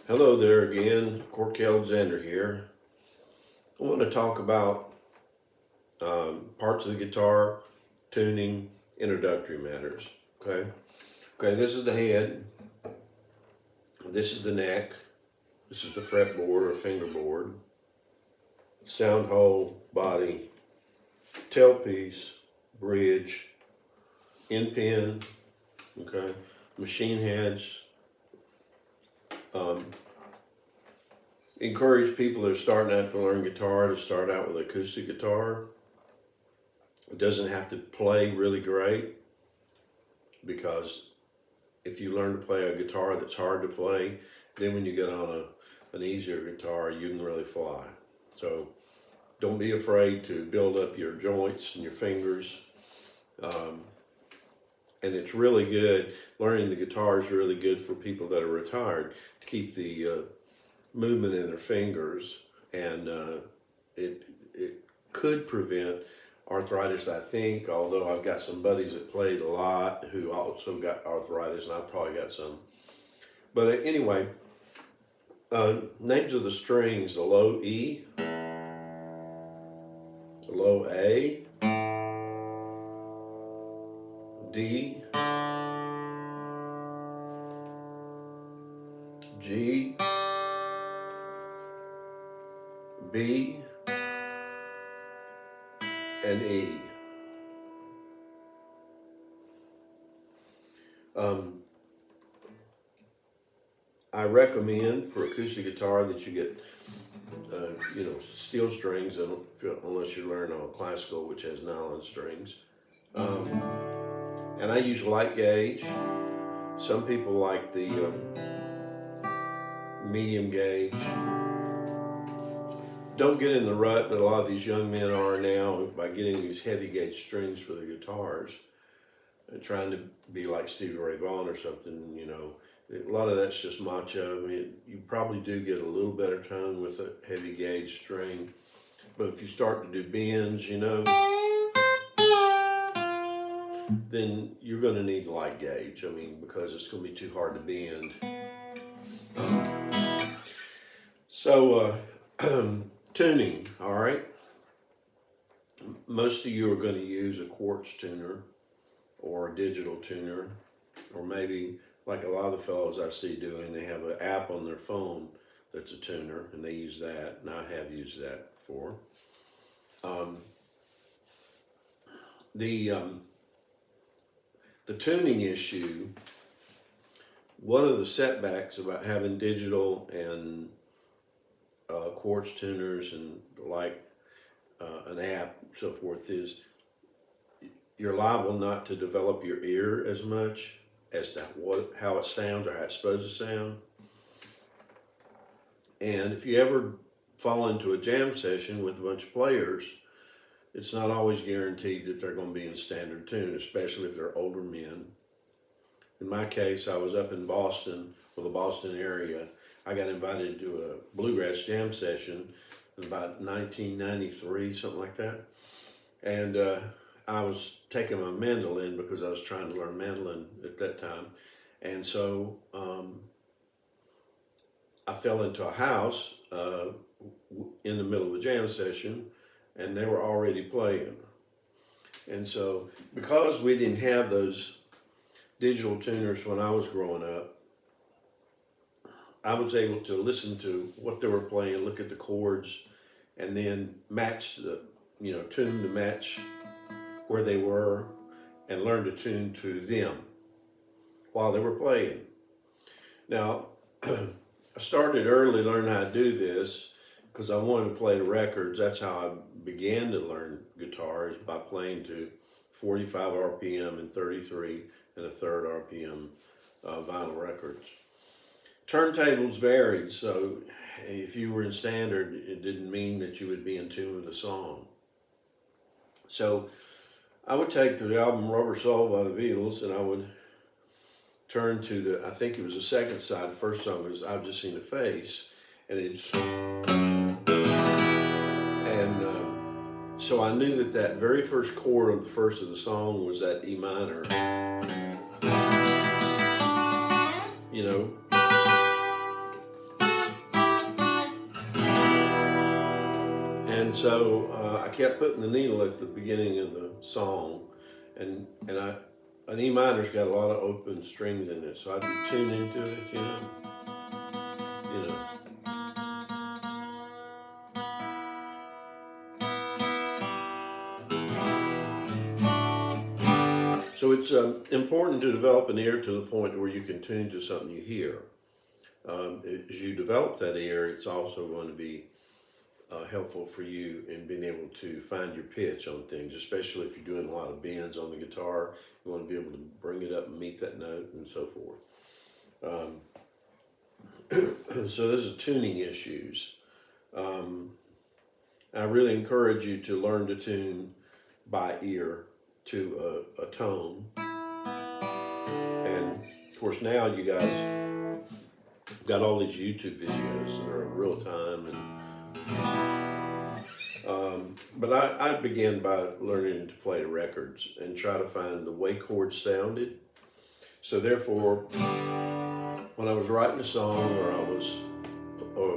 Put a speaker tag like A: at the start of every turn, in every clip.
A: Hello there again, Corky Alexander here. I want to talk about parts of the guitar, tuning, introductory matters. Okay. This is the head. This is the neck. This is the fretboard or fingerboard. Sound hole, body, tailpiece, bridge, end pin. Okay. Machine heads. Encourage people that are starting out to learn guitar to start out with acoustic guitar. It doesn't have to play really great, because if you learn to play a guitar that's hard to play, then when you get on an easier guitar, you can really fly. So don't be afraid to build up your joints and your fingers. And it's really good. Learning the guitar is really good for people that are retired to keep the movement in their fingers, and it could prevent arthritis, I think, although I've got some buddies that played a lot who also got arthritis, and I've probably got some. But anyway, names of the strings: the low E, the low A, D, G, B, and E. I recommend for acoustic guitar that you get, steel strings, unless you learn on classical, which has nylon strings. And I use light gauge. Some people like the medium gauge. Don't get in the rut that a lot of these young men are now by getting these heavy gauge strings for the guitars and trying to be like Stevie Ray Vaughan or something. A lot of that's just macho. I mean, you probably do get a little better tone with a heavy gauge string, but if you start to do bends, then you're going to need light gauge. I mean, because it's going to be too hard to bend. So tuning, all right. Most of you are going to use a quartz tuner or a digital tuner, or maybe like a lot of the fellows I see doing, they have an app on their phone that's a tuner, and they use that, and I have used that before. The tuning issue, one of the setbacks about having digital and quartz tuners and like an app, so forth, is you're liable not to develop your ear as much as to how it sounds or how it's supposed to sound. And if you ever fall into a jam session with a bunch of players, it's not always guaranteed that they're going to be in standard tune, especially if they're older men. In my case, I was up in Boston, or the Boston area. I got invited to a bluegrass jam session in about 1993, something like that. And I was taking my mandolin because I was trying to learn mandolin at that time. And so I fell into a house in the middle of a jam session, and they were already playing. And so because we didn't have those digital tuners when I was growing up, I was able to listen to what they were playing, look at the chords, and then match tune to match where they were, and learn to tune to them while they were playing. Now, I started early learning how to do this because I wanted to play the records. That's how I began to learn guitars, by playing to 45 RPM and 33 and a third RPM vinyl records. Turntables varied, so if you were in standard, it didn't mean that you would be in tune with the song. So I would take the album Rubber Soul by the Beatles, and I would turn to I think it was the second side. The first song was I've Just Seen a Face, and so I knew that very first chord of the first of the song was that E minor. And so I kept putting the needle at the beginning of the song, and an E minor's got a lot of open strings in it, so I'd be tuning into it, you know. So it's important to develop an ear to the point where you can tune to something you hear. As you develop that ear, it's also going to be helpful for you in being able to find your pitch on things, especially if you're doing a lot of bends on the guitar. You want to be able to bring it up and meet that note and so forth. So this is tuning issues. I really encourage you to learn to tune by ear to a tone. And of course now you guys got all these YouTube videos that are in real time, but I began by learning to play records and try to find the way chords sounded. So therefore, when I was writing a song or I was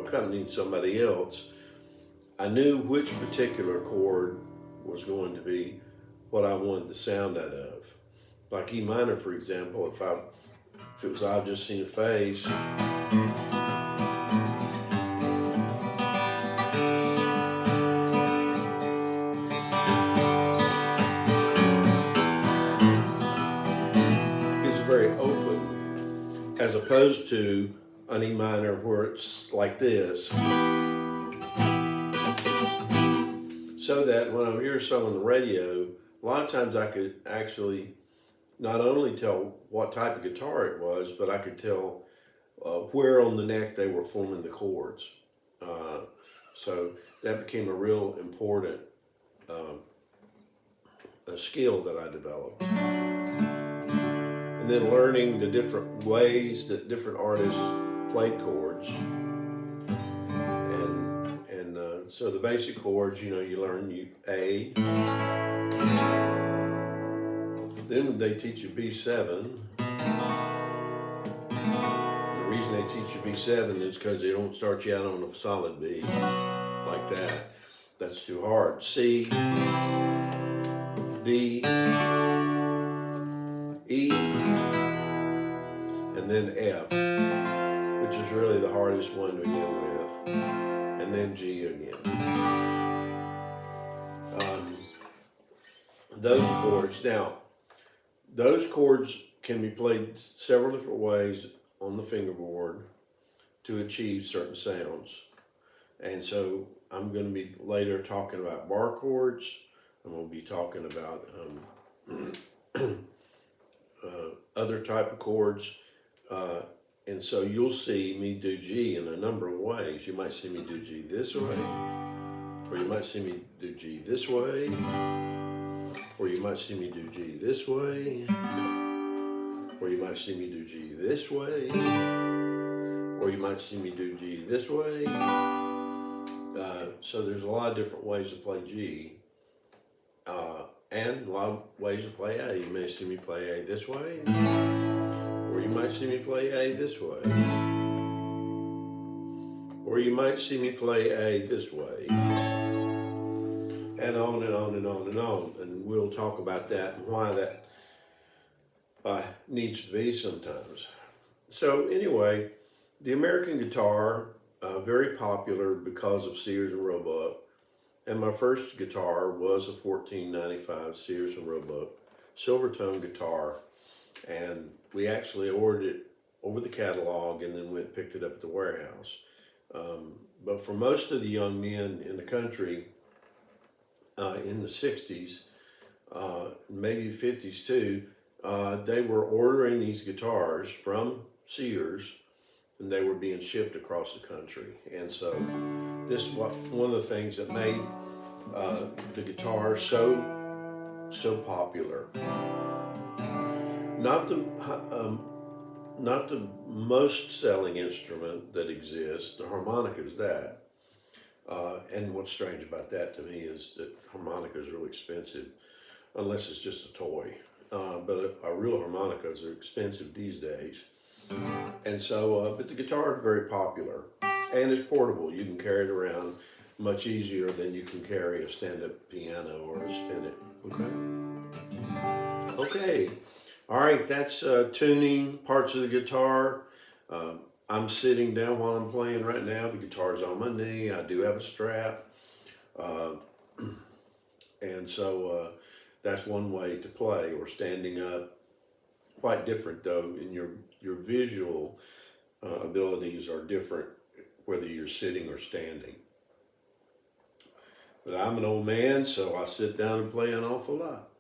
A: accompanying somebody else, I knew which particular chord was going to be what I wanted the sound out of. Like E minor, for example, if it was I've Just Seen a Face, it's very open, as opposed to an E minor where it's like this. So that when I'm hearing something on the radio, a lot of times I could actually not only tell what type of guitar it was, but I could tell where on the neck they were forming the chords. So that became a real important a skill that I developed. And then learning the different ways that different artists played chords. So the basic chords, you learn A. Then they teach you B7. The reason they teach you B7 is because they don't start you out on a solid B like that. That's too hard. C, D, E, and then F, which is really the hardest one to begin with. And then G again. Those chords. Now, those chords can be played several different ways on the fingerboard to achieve certain sounds. And so I'm going to be later talking about bar chords. I'm going to be talking about other type of chords. And so you'll see me do G in a number of ways. You might see me do G this way, or you might see me do G this way, or you might see me do G this way, or you might see me do G this way, or you might see me do G this way. So there's a lot of different ways to play G, and a lot of ways to play A. You may see me play A this way, or you might see me play A this way. Or you might see me play A this way. And on and on and on and on. And we'll talk about that and why that needs to be sometimes. So anyway, the American guitar, very popular because of Sears and Roebuck. And my first guitar was a 1495 Sears and Roebuck Silvertone guitar. And we actually ordered it over the catalog and then went and picked it up at the warehouse. But for most of the young men in the country in the 60s, maybe the 50s too, they were ordering these guitars from Sears and they were being shipped across the country. And so this is one of the things that made the guitar so popular. Not the most selling instrument that exists. The harmonica is that. And what's strange about that to me is that harmonica is really expensive, unless it's just a toy. But a real harmonicas are expensive these days. And so, but the guitar is very popular, and it's portable. You can carry it around. much easier than you can carry a stand-up piano or a spin it. Okay. All right, that's tuning parts of the guitar. I'm sitting down while I'm playing right now. The guitar's on my knee. I do have a strap. And so that's one way to play, or standing up. Quite different though, in your visual abilities are different whether you're sitting or standing. But I'm an old man, so I sit down and play an awful lot.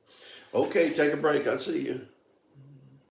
A: Okay, take a break. I'll see you.